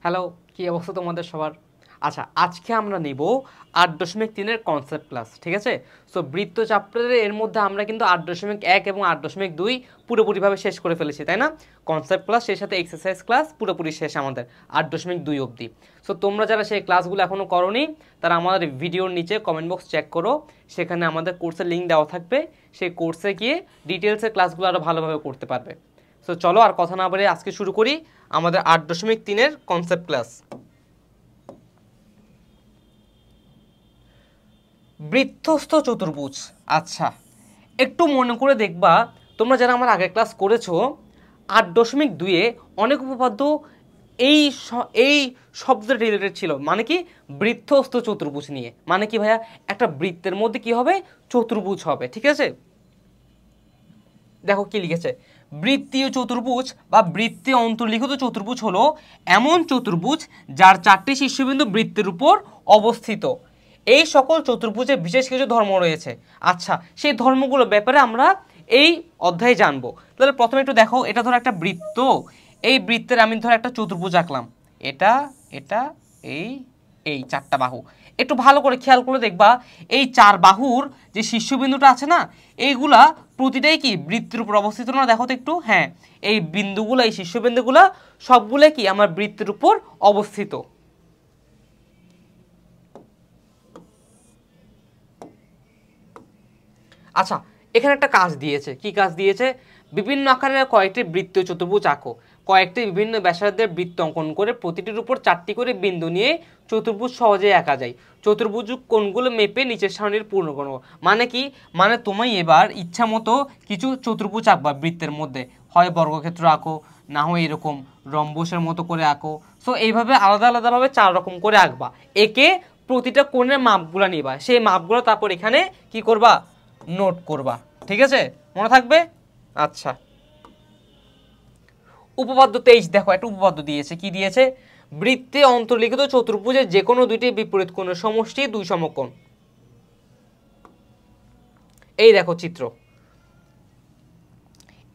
Hello, কি অবস্থা তোমাদের সবার? আচ্ছা, আজকে আমরা নিব ৮.৩-এর কনসেপ্ট ক্লাস, ঠিক আছে? সো বৃত্ত চ্যাপ্টারের এর মধ্যে আমরা কিন্তু ৮.১ এবং ৮.২ পুরোপুরিভাবে শেষ করে ফেলেছি, তাই না? কনসেপ্ট ক্লাস সেই সাথে এক্সারসাইজ ক্লাস পুরোপুরি শেষ আমাদের ৮.২ অবধি। সো তোমরা যারা সেই ক্লাসগুলো এখনও করোনি তারা আমাদের ভিডিওর নিচে কমেন্ট বক্স চেক করো, সেখানে আমাদের কোর্সের লিঙ্ক দেওয়া থাকবে। সেই কোর্সে গিয়ে ডিটেলসের ক্লাসগুলো আরও ভালোভাবে করতে পারবে। সো চলো আর কথা না বলে আজকে শুরু করি আমাদের ৮.৩-এর কনসেপ্ট ক্লাস। বৃত্তস্থ চতুর্ভুজ। আচ্ছা, একটু মনে করে দেখবা তোমরা যারা আমার আগের ক্লাস করেছো ৮.২-এ অনেক উপপাদ্য এই শব্দের রিলেটেড ছিল। মানে কি? বৃত্তস্থ চতুর্ভুজ নিয়ে। মানে কি ভাইয়া? একটা বৃত্তের মধ্যে কি হবে? চতুর্ভুজ হবে, ঠিক আছে? দেখো কি লিখেছে, বৃত্তীয় চতুর্ভুজ বা বৃত্তে অন্তর্লিখিত চতুর্ভুজ হলো এমন চতুর্ভুজ যার চারটি শীর্ষবিন্দু বৃত্তের উপর অবস্থিত। এই সকল চতুর্ভুজের বিশেষ কিছু ধর্ম রয়েছে। আচ্ছা, সেই ধর্মগুলোর ব্যাপারে আমরা এই অধ্যায়ে জানবো। তাহলে প্রথমে একটু দেখো, এটা ধরো একটা বৃত্ত, এই বৃত্তের আমি ধরো একটা চতুর্ভুজ আঁকলাম, এটা এটা এই চারটা বাহু। একটু ভালো করে খেয়াল করে দেখবা এই চার বাহুর যে শীর্ষবিন্দুটা আছে না, এইগুলা প্রতিটাই কি বৃত্তের উপর অবস্থিত না? দেখো তো একটু, হ্যাঁ, এই বিন্দুগুলো, এই শীর্ষবিন্দুগুলো সবগুলো কি আমার বৃত্তের উপর অবস্থিত। আচ্ছা, এখানে একটা কাজ দিয়েছে। কি কাজ দিয়েছে? বিভিন্ন আকারের কয়েকটি বৃত্তীয় চতুর্ভুজ আঁকো। কয়েকটি বিভিন্ন ব্যাসার্ধের বৃত্ত অঙ্কন করে প্রতিটির উপর চারটি করে বিন্দু নিয়ে চতুর্ভুজ সহজেই আঁকা যায়। চতুর্ভুজ কোণগুলো মেপে নিচের সারণীর পূর্ণ করবো। মানে কি? মানে তুমি এবার ইচ্ছা মতো কিছু চতুর্ভুজ আঁকবা বৃত্তের মধ্যে, হয় বর্গক্ষেত্র আঁকো, না হয় এরকম রম্বসের মতো করে আঁকো। সো এইভাবে আলাদা আলাদাভাবে 4 রকম করে আঁকবা। একে প্রতিটা কোণের মাপগুলো নিবা, সেই মাপগুলো তারপর এখানে কি করবা? নোট করবা, ঠিক আছে? মনে থাকবে? আচ্ছা, উপপাদ্য 23 দেখো, একটা উপপাদ্য দিয়েছে। কি দিয়েছে? বৃত্তে অন্তর্লিখিত চতুর্ভুজের যে কোনো দুইটি বিপরীত কোণের সমষ্টি 2 সমকোণ। এই দেখো চিত্র,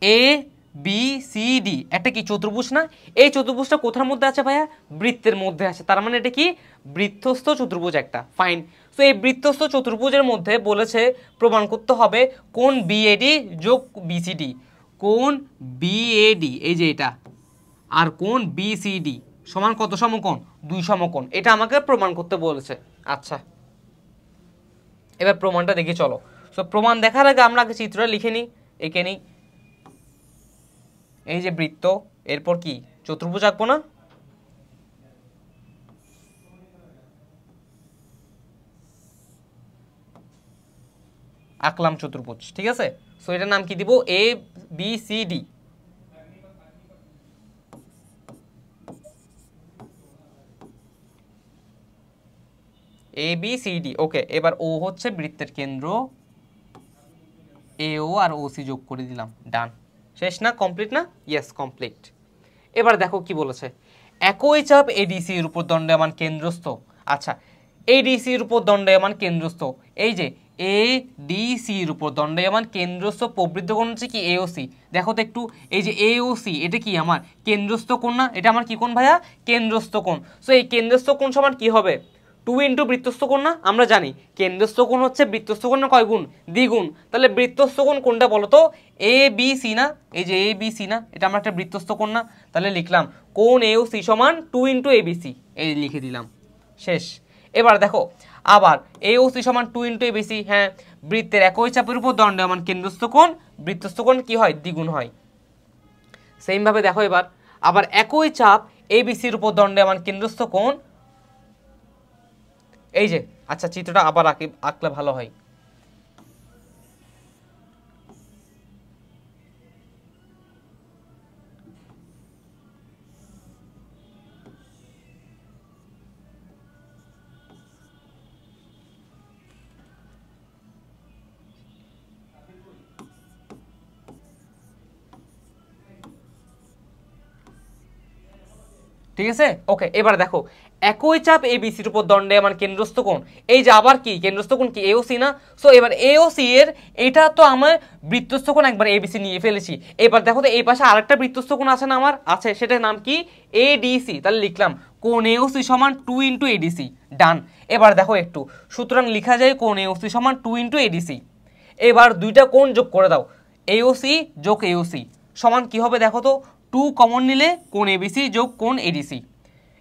এ বি সি ডি একটা কি চতুর্ভুজ না? এই চতুর্ভুজটা কোথার মধ্যে আছে ভাইয়া? বৃত্তের মধ্যে আছে। তার মানে এটা কি? বৃত্তস্থ চতুর্ভুজ একটা। ফাইন। তো এই বৃত্তস্থ চতুর্ভুজের মধ্যে বলেছে প্রমাণ করতে হবে কোণ বিএডি যোগ বিসিডি, কোণ বিএডি এই যে এটা, আর কোণ বিসিডি সমান কত সমকোণ? 2 সমকোণ। এটা আমাকে প্রমাণ করতে বলেছে। আচ্ছা, এবার প্রমাণটা দেখি চলো। সো প্রমাণ দেখার আগে আমরা আগে চিত্রটা লিখে নিই, এঁকে নিই। এই যে বৃত্ত, এরপর কি চতুর্ভুজ আঁকবো না? আঁকলাম চতুর্ভুজ, ঠিক আছে? সো এটার নাম কি দিব? A B C D. A B C D, ওকে। এবার ও হচ্ছে বৃত্তের কেন্দ্র, এ ও আর ও সি যোগ করে দিলাম। ডান। শেষ না? কমপ্লিট না? Yes, complete. এবার দেখো কি বলেছে, একই চাপ এডিসি এর উপর দণ্ডায়মান কেন্দ্রস্থ। আচ্ছা, এডিসি এর উপর দণ্ডায়মান কেন্দ্রস্থ, এই যে এ ডিসি এর উপর দণ্ডায়মান কেন্দ্রস্থ প্রবৃদ্ধ কোণ হচ্ছে কি? এওসি। দেখো তো একটু, এই যে এওসি এটা কি আমার কেন্দ্রস্থ কোণ না? এটা আমার কি কোণ ভাইয়া? কেন্দ্রস্থ কোণ। সো এই কেন্দ্রস্থ কোণ সমান কি হবে? 2 ইন্টু বৃত্তস্থ কোণ না? আমরা জানি কেন্দ্রস্থ কোণ হচ্ছে বৃত্তস্থ কোণের কয় গুণ? দ্বিগুণ। তাহলে বৃত্তস্থ কোণ কোনটা বলো তো? এ বি সি না? এই যে এ বি সি না? এটা আমরা একটা বৃত্তস্থ কোণ না? তাহলে লিখলাম কোণ এ ও সি সমান 2 ইন্টু এ বি সি, এই লিখে দিলাম। শেষ। এবার দেখো আবার এ ও সি সমান 2 ইন্টু এ বি সি। হ্যাঁ, বৃত্তের একই চাপের উপর দণ্ডায়মান কেন্দ্রস্থ কোণ বৃত্তস্থ কোণ কি হয়? দ্বিগুণ হয়। সেম ভাবে দেখো এবার আবার একই চাপ এ বি সির উপর দণ্ডায়মান কেন্দ্রস্থ কোণ, এই যে। আচ্ছা, চিত্রটা আবার আঁকলে ভালো হয়। ঠিক আছে, ওকে। এবার দেখো একই চাপ এবিসির উপর দণ্ডায়মান কেন্দ্রস্থ কোণ, এই যে আবার কি কেন্দ্রস্থ কোণ কি? এওসি না? সো এবার এওসি এর এটা তো আমার বৃত্তস্থ কোণ একবার এবিসি নিয়ে ফেলেছি। এবার দেখো তো এই পাশে আরেকটা বৃত্তস্থ কোণ আছে না? আমার আছে, সেটার নাম কি? এডিসি। তাহলে লিখলাম কোণ এওসি সমান 2 ইন্টু এডিসি। ডান। এবার দেখো একটু, সুতরাং লেখা যায় কোণ এওসি সমান 2 ইন্টু এডিসি। এবার দুইটা কোণ যোগ করে দাও, এওসি যোগ এওসি সমান কি হবে দেখো তো, 2 কমন নিলে কোণ এবিসি যোগ কোণ এডিসি।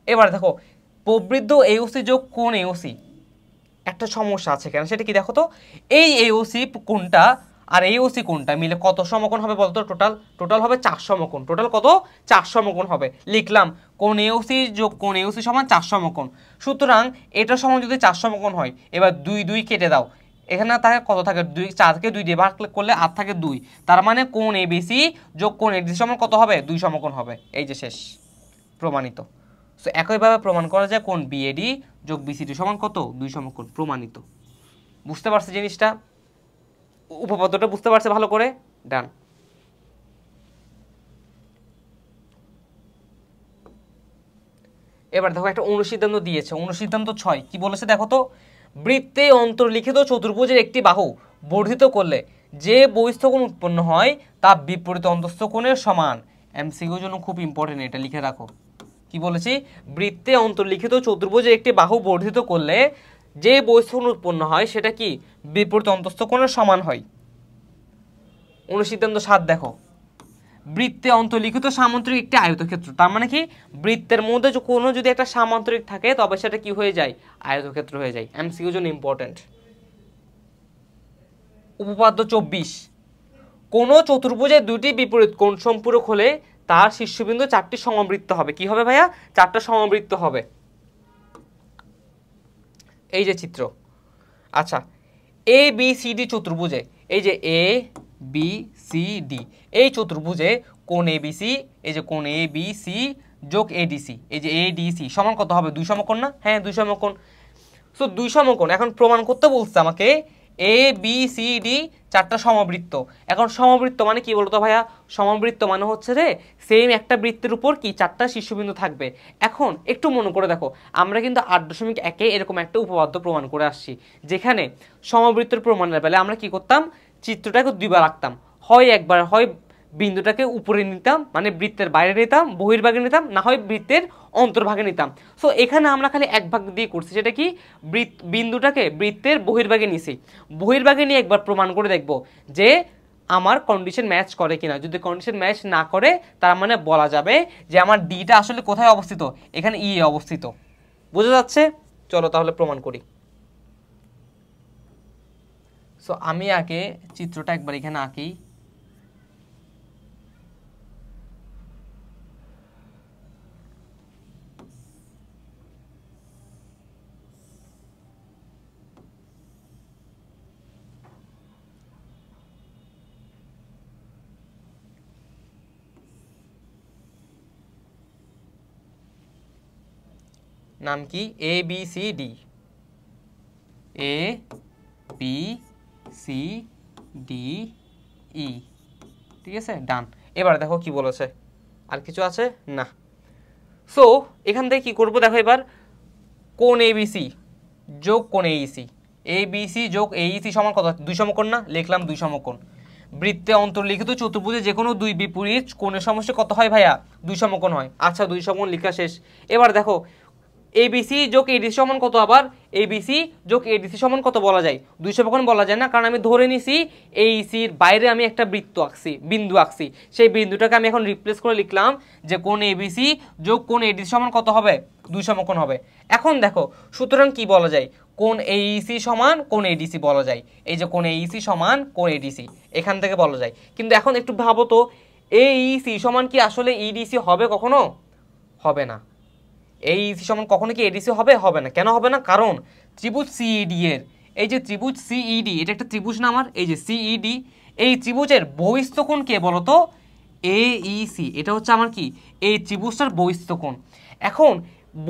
এবার দেখো প্রবৃদ্ধ এওসি যোগ কোণ এওসি, একটা সমস্যা আছে কেন সেটা কি দেখো তো, এই এওসি কোণটা আর এওসি কোণটা মিলে কত সমকোণ হবে বলতো, টোটাল হবে 4 সমকোণ। টোটাল কত, 4 সমকোণ হবে। লিখলাম কোণ এওসি যোগ কোণ এওসি সমান 4 সমকোণ। সুতরাং এটা সমান যদি 4 সমকোণ হয়, এবার 2 2 কেটে দাও, এখানে থাকে কত থাকে 2, 4কে 2 দিয়ে ভাগ করলে 8 থাকে 2, তার মানে কোণ এবিসি যোগ কোণ এডিসি সমান কত হবে, 2 সমকোণ হবে। এই যে শেষ, প্রমাণিত। সো একইভাবে প্রমাণ করা যায় কোণ বিএডি যোগ বিসিডি সমান কত, 2 সমকোণ, প্রমাণিত। বুঝতে পারছে জিনিসটা, উপপাদ্যটা বুঝতে পারছে ভালো করে? ডান। এবার দেখো একটা অনুসিদ্ধান্ত দিয়েছে, অনুসিদ্ধান্ত 6 কি বলেছে দেখো তো, বৃত্তে অন্তর্লিখিত চতুর্ভুজের একটি বাহু বর্ধিত করলে যে বহিস্থকোণ উৎপন্ন হয় তা বিপরীত অন্তস্থ কোণের সমান। এমসিকিউর জন্য খুব ইম্পর্টেন্ট, এটা লিখে রাখো। কি বলেছি, বৃত্তে অন্তর্লিখিত চতুর্ভুজের একটি বাহু বর্ধিত করলে যে বহিস্থকোণ উৎপন্ন হয় সেটা কি বিপরীত অন্তস্থ কোণের সমান হয়। অনুসিদ্ধান্ত 7 দেখো, বৃত্তে অন্তর্লিখিত সামান্তরিক একটি আয়তক্ষেত্র, তার মানে কি বৃত্তের মধ্যে কোনো যদি একটা সামান্তরিক থাকে তবে সেটা কি হয়ে যায়, আয়তক্ষেত্র হয়ে যায়। এমসিকিউর জন্য ইম্পর্টেন্ট। উপপাদ্য 24, কোন চতুর্ভুজের দুটি বিপরীত কোণ সম্পূরক হলে তার শীর্ষবিন্দু 4টি সমবৃত্ত হবে। কি হবে ভাইয়া, 4টা সমবৃত্ত হবে। এই যে চিত্র, আচ্ছা এ বি সি ডি চতুর্ভুজে, এই যে এ বি সি ডি, এই চতুর্ভুজে কোণ এবিসি, এই যে কোণ এ বি সি যোগ এডিসি, এই যে এডিসি সমান কত হবে, 2 সমকোণ না? হ্যাঁ 2 সমকোণ। সো 2 সমকোণ এখন প্রমাণ করতে বলছে আমাকে, এ বি সি ডি 4টা সমবৃত্ত। এখন সমবৃত্ত মানে কি বলতো ভাইয়া, সমবৃত্ত মানে হচ্ছে রে সেম একটা বৃত্তের উপর কি 4টা শীর্ষবিন্দু থাকবে। এখন একটু মনে করে দেখো, আমরা কিন্তু 8.1 এরকম একটা উপপাদ্য প্রমাণ করে আসছি, যেখানে সমবৃত্তের প্রমাণের বেলায় আমরা কি করতাম, চিত্রটাকে দুইবার আঁকতাম, হয় একবার হয় বিন্দুটাকে উপরে নিতাম মানে বৃত্তের বাইরে নিতাম, বহির্ভাগে নিতাম, না হয় বৃত্তের অন্তর্ভাগে নিতাম। সো এখানে আমরা খালি এক ভাগ দিয়ে করছি, যেটা কি বিন্দুটাকে বৃত্তের বহির্ভাগে নিছি, বহির্ভাগে নিয়ে একবার প্রমাণ করে দেখব যে আমার কন্ডিশন ম্যাচ করে কিনা। যদি কন্ডিশন ম্যাচ না করে তার মানে বলা যাবে যে আমার ডিটা আসলে কোথায় অবস্থিত, এখানে ই অবস্থিত। বোঝা যাচ্ছে? চলো তাহলে প্রমাণ করি। সো আমি আগে চিত্রটা একবার এখানে আঁকি। নাম কি, A B C D, A B C D E, ঠিক আছে? ডান। এবার দেখো কি বলেছে, আর কিছু আছে না। সো এখান থেকে কি করব দেখো, এবার কোণ এবিসি যোগ কোণ এইসি, এবিসি যোগ এইসি সমান কত, 2 সমকোণ না? লিখলাম 2 সমকোণ। বৃত্তে অন্তর্লিখিত চতুর্ভুজে যে কোনো দুই বিপরীত কোণের সমষ্টি কত হয় ভাইয়া, 2 সমকোণ হয়। আচ্ছা 2 সমকোণ লেখা শেষ। এবার দেখো এবিসি যোগ এডিসি সমান কত, আবার এবিসি যোগ এডিসি সমান কত বলা যায়, 2 সমকোণ বলা যায় না, কারণ আমি ধরে নিছি এইসির বাইরে আমি একটা বৃত্ত আঁকছি, বিন্দু আঁকছি, সেই বিন্দুটাকে আমি এখন রিপ্লেস করে লিখলাম যে কোণ এবিসি যোগ কোণ এডিসি সমান কত হবে, 2 সমকোণ হবে। এখন দেখো সুতরাং কি বলা যায়, কোণ এইসি সমান কোণ এডিসি বলা যায়। এই যে কোণ এইসি সমান কোণ এডিসি এখান থেকে বলা যায়। কিন্তু এখন একটু ভাবো তো, এইসি সমান কি আসলে ইডিসি হবে কখনো? হবে না। এইসি সমান কখনো কি এডিসি হবে? হবে না। কেন হবে না? কারণ ত্রিভুজ সিইডি এর, এই যে ত্রিভুজ সিইডি, এটা একটা ত্রিভুজ না আমার, এই যে সিইডি, এই ত্রিভুজের বহিস্থ কোণ কে বলতো, এইসি। এটা হচ্ছে আমার কি, এই ত্রিভুজটার বহিস্থ কোণ। এখন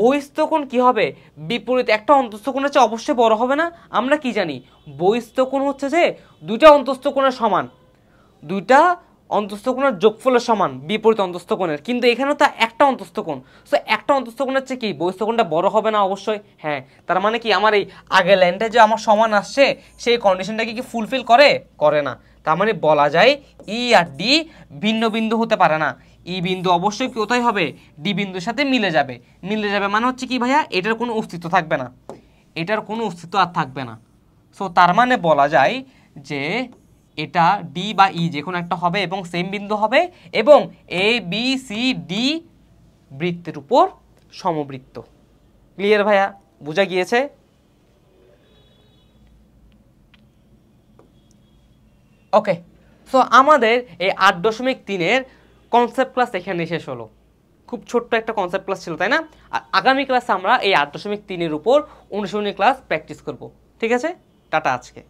বহিস্থ কোণ কি হবে, বিপরীত একটা অন্তস্থ কোণের চেয়ে অবশ্যই বড় হবে না? আমরা কি জানি, বহিস্থ কোণ হচ্ছে যে দুইটা অন্তস্থ কোণের সমান, দুইটা অন্তস্থ কোণের যোগফলের সমান বিপরীত অন্তস্থ কোণের, কিন্তু এখানে তো একটা অন্তস্থ কোণ। সো একটা অন্তস্থ কোণের চেয়ে কি বহিস্থ কোণটা বড় হবে না? অবশ্যই হ্যাঁ। তার মানে কি আমার এই আগের লাইনটা যে আমার সমান আসছে সেই কন্ডিশনটাকে কি ফুলফিল করে? করে না। তার মানে বলা যায় ই আর ডি ভিন্ন বিন্দু হতে পারে না। ই বিন্দু অবশ্যই কোথায় হবে, ডি বিন্দুর সাথে মিলে যাবে। মিলে যাবে মানে হচ্ছে কি ভাইয়া, এটার কোনো অস্তিত্ব থাকবে না, এটার কোনো অস্তিত্ব আর থাকবে না। সো তার মানে বলা যায় যে এটা ডি বা ই যে কোনো একটা হবে এবং সেম বিন্দু হবে এবং এ বি সি ডি বৃত্তের উপর সমবৃত্ত। ক্লিয়ার ভাইয়া, বোঝা গিয়েছে? ওকে, সো আমাদের এই 8.3-এর কনসেপ্ট ক্লাস এখানে শেষ হলো। খুব ছোট্ট একটা কনসেপ্ট ক্লাস ছিল, তাই না? আর আগামী ক্লাসে আমরা এই 8.3-এর উপর অনুশীলনী ক্লাস প্র্যাকটিস করব। ঠিক আছে, টাটা আজকে।